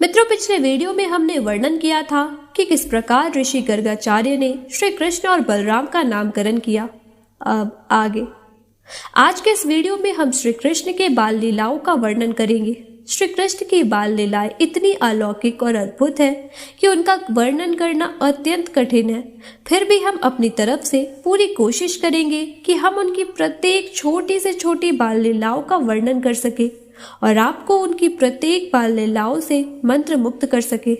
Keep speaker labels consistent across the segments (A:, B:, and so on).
A: मित्रों, पिछले वीडियो में हमने वर्णन किया था कि किस प्रकार ऋषि गर्गाचार्य ने श्री कृष्ण और बलराम का नामकरण किया। अब आगे आज के इस वीडियो में हम श्री कृष्ण के बाल लीलाओं का वर्णन करेंगे। श्री कृष्ण की बाल लीलाएं इतनी अलौकिक और अद्भुत है कि उनका वर्णन करना अत्यंत कठिन है। फिर भी हम अपनी तरफ से पूरी कोशिश करेंगे कि हम उनकी प्रत्येक छोटी से छोटी बाल लीलाओं का वर्णन कर सके और आपको उनकी प्रत्येक बाल लीलाओं से मंत्र मुक्त कर सके।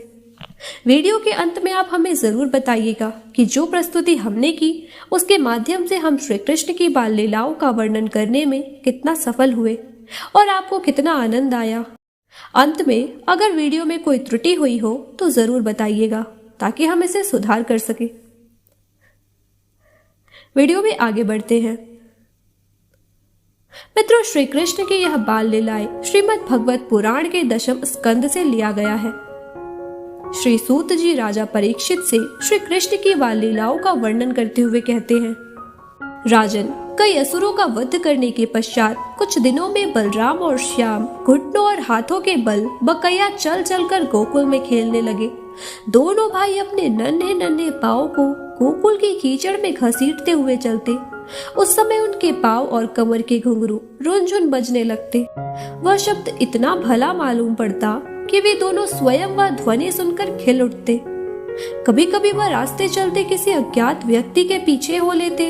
A: वीडियो के अंत में आप हमें जरूर बताइएगा कि जो प्रस्तुति हमने की उसके माध्यम से हम श्री कृष्ण की बाल लीलाओं का वर्णन करने में कितना सफल हुए और आपको कितना आनंद आया। अंत में अगर वीडियो में कोई त्रुटि हुई हो तो जरूर बताइएगा ताकि हम इसे सुधार कर सके। वीडियो में आगे बढ़ते हैं। मित्रों, श्री कृष्ण की यह बाल लीलाएं श्रीमद् भगवत पुराण के 10वें स्कंद से लिया गया है। श्री सूत जी राजा परीक्षित से श्री कृष्ण की बाल लीलाओं का वर्णन करते हुए कहते हैं, राजन, कई असुरों का वध करने के पश्चात कुछ दिनों में बलराम और श्याम घुटनों और हाथों के बल बकैया चल चलकर गोकुल में खेलने लगे। दोनों भाई अपने नन्हे नन्हे पांव को गोकुल की कीचड़ में घसीटते हुए चलते। उस समय उनके पांव और कमर के घुंघरू रुनझुन बजने लगते। वह शब्द इतना भला मालूम पड़ता कि वे दोनों स्वयं वह ध्वनि सुनकर खिल उठते। कभी कभी वह रास्ते चलते किसी अज्ञात व्यक्ति के पीछे हो लेते।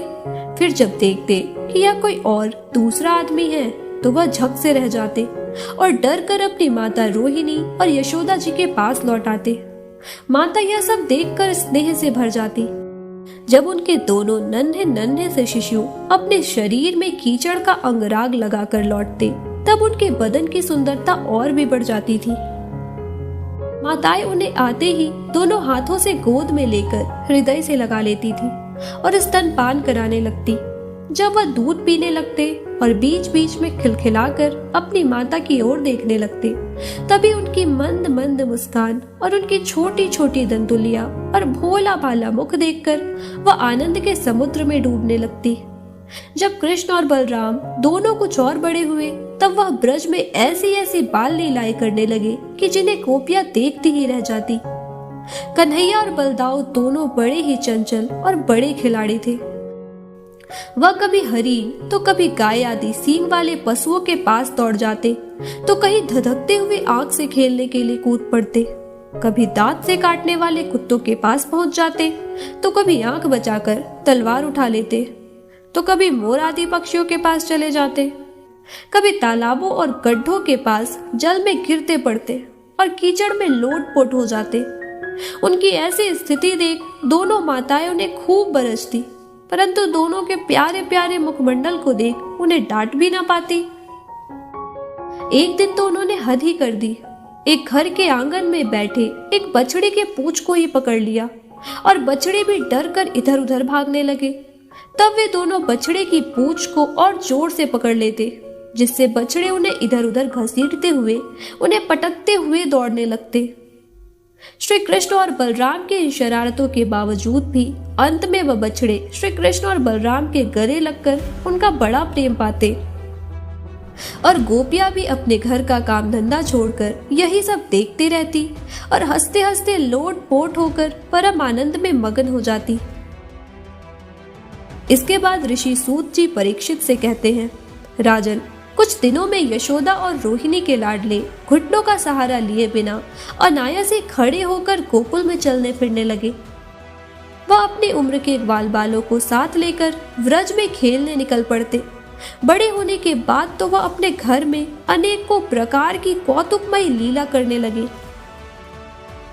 A: फिर जब देखते कि यह कोई और दूसरा आदमी है तो वह झक से रह जाते और डर कर अपनी माता रोहिणी और यशोदा जी के पास लौट आते। माता यह सब देखकर स्नेह से भर जाती। जब उनके दोनों नन्हे नन्हे से शिशु अपने शरीर में कीचड़ का अंगराग लगाकर लौटते तब उनके बदन की सुंदरता और भी बढ़ जाती थी। माताएं उन्हें आते ही दोनों हाथों से गोद में लेकर हृदय से लगा लेती थी और स्तनपान कराने लगती। जब वह दूध पीने लगते और बीच बीच में खिलखिलाकर अपनी माता की ओर देखने लगते, तभी उनकी मंद मंद मुस्कान और उनकी छोटी छोटी दंतुलियां और भोला भाला मुख देखकर वह आनंद के समुद्र में डूबने लगती। जब कृष्ण और बलराम दोनों कुछ और बड़े हुए तब वह ब्रज में ऐसी ऐसी बाल लीलाएं करने लगे कि जिन्हें गोपियां देखती ही रह जाती। कन्हैया और बलदाऊ दोनों बड़े ही चंचल और बड़े खिलाड़ी थे। वह कभी हरिण तो कभी गाय आदि सींग वाले पशुओं के पास दौड़ जाते तो कहीं धधकते हुए आग से खेलने के लिए कूद पड़ते। कभी दांत से काटने वाले कुत्तों के पास पहुंच जाते तो कभी आंख बचाकर तलवार उठा लेते तो कभी मोर आदि पक्षियों के पास चले जाते। कभी तालाबों और गड्ढों के पास जल में गिरते पड़ते और कीचड़ में लोट-पोट हो जाते। उनकी ऐसी स्थिति देख दोनों माताएं उन्हें खूब बरसती, परंतु दोनों के प्यारे प्यारे मुखमंडल को देख उन्हें डांट भी ना पाती। एक दिन तो उन्होंने हद ही कर दी। एक घर के आंगन में बैठे एक बछड़े के पूंछ को ही पकड़ लिया और बछड़े भी डर कर इधर उधर भागने लगे। तब वे दोनों बछड़े की पूंछ को और जोर से पकड़ लेते, जिससे बछड़े उन्हें इधर उधर घसीटते हुए उन्हें पटकते हुए दौड़ने लगते। श्री कृष्ण और बलराम के इन शरारतों के बावजूद भी अंत में वह बछड़े श्री कृष्ण और बलराम के गले लगकर उनका बड़ा प्रेम पाते और गोपियां भी अपने घर का काम धंधा छोड़कर यही सब देखते रहती और हंसते हंसते लोट पोट होकर परम आनंद में मगन हो जाती। इसके बाद ऋषि सूत जी परीक्षित से कहते हैं, राजन, कुछ दिनों में यशोदा और रोहिणी के लाडले घुटनों का सहारा लिए बिना अनायास ही खड़े होकर गोकुल में चलने फिरने लगे। वह अपनी उम्र के ग्वाल बालों को साथ लेकर व्रज में खेलने निकल पड़ते। बड़े होने के बाद तो वह अपने घर में अनेकों प्रकार की कौतुकमयी लीला करने लगे।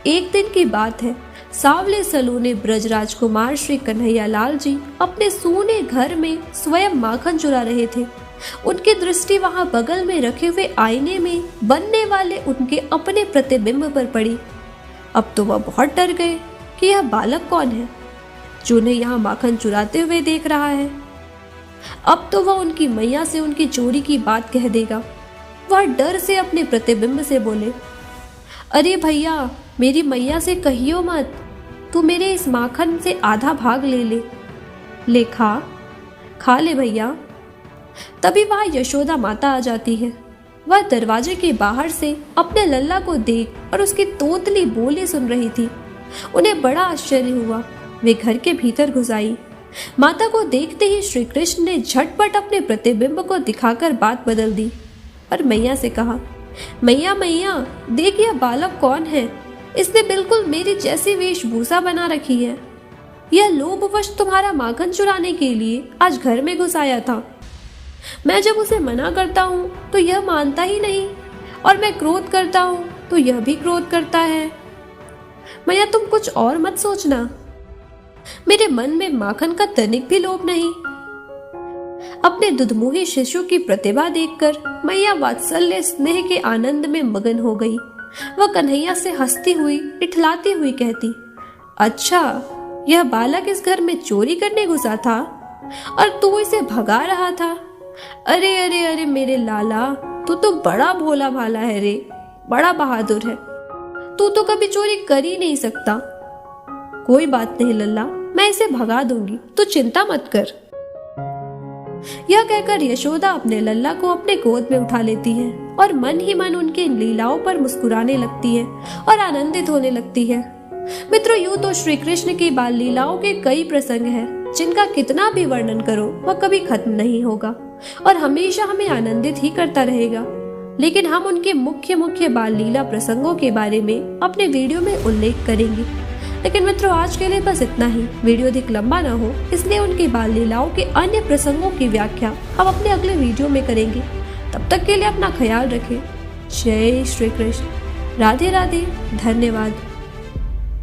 A: एक दिन की बात है, सावले सलोने ब्रज राजकुमार श्री कन्हैया लाल जी अपने सूने घर में स्वयं माखन चुरा रहे थे। उनकी दृष्टि वहां बगल में रखे हुए आईने में बनने वाले उनके अपने प्रतिबिंब पर पड़ी। अब तो वह बहुत डर गए कि यह बालक कौन है जो उन्हें यहाँ माखन चुराते हुए देख रहा है। अब तो वह उनकी मैया से उनकी चोरी की बात कह देगा। वह डर से अपने प्रतिबिंब से बोले, अरे भैया, मेरी मैया से कहियो मत, तू मेरे इस माखन से आधा भाग ले खा ले भैया। तभी वहां यशोदा माता आ जाती है वह दरवाजे के बाहर से अपने लल्ला को देख और उसकी तोतली बोली सुन रही थी। उन्हें बड़ा आश्चर्य हुआ। वे घर के भीतर घुस आई। माता को देखते ही श्री कृष्ण ने झटपट अपने प्रतिबिंब को दिखाकर बात बदल दी और मैया से कहा, मैया मैया, देख यह बालक कौन है? इसने बिल्कुल मेरी जैसी वेशभूषा बना रखी है। यह लोभवश तुम्हारा माखन चुराने के लिए आज घर में घुस आया था। मैं जब उसे मना करता हूँ तो यह मानता ही नहीं, और मैं क्रोध करता हूँ तो यह भी क्रोध करता है। मैया तुम कुछ और मत सोचना, मेरे मन में माखन का तनिक भी लोभ नहीं। अपने दुधमुहे शिशु की प्रतिभा देखकर मैया वात्सल्य स्नेह के आनंद में मगन हो गई। वह कन्हैया से हंसती हुई इठलाती हुई कहती, अच्छा, यह बालक इस घर में चोरी करने घुसा था और तू इसे भगा रहा था? अरे अरे अरे मेरे लाला, तू तो बड़ा भोला भाला है रे, बड़ा बहादुर है। तू तो कभी चोरी कर ही नहीं सकता। कोई बात नहीं लल्ला, मैं इसे भगा दूंगी, तू चिंता मत कर। यह कहकर यशोदा अपने लल्ला को अपने गोद में उठा लेती है और मन ही मन उनकी इन लीलाओं पर मुस्कुराने लगती है और आनंदित होने लगती है। मित्रों, यूं तो श्री कृष्ण की बाल लीलाओं के कई प्रसंग हैं, जिनका कितना भी वर्णन करो वह कभी खत्म नहीं होगा और हमेशा हमें आनंदित ही करता रहेगा। लेकिन हम उनके मुख्य मुख्य बाल लीला प्रसंगों के बारे में अपने वीडियो में उल्लेख करेंगे। लेकिन मित्रों, आज के लिए बस इतना ही। वीडियो अधिक लंबा ना हो, इसलिए उनकी बाल लीलाओं के अन्य प्रसंगों की व्याख्या हम अपने अगले वीडियो में करेंगे। तब तक के लिए अपना ख्याल रखें। जय श्री कृष्ण। राधे राधे। धन्यवाद।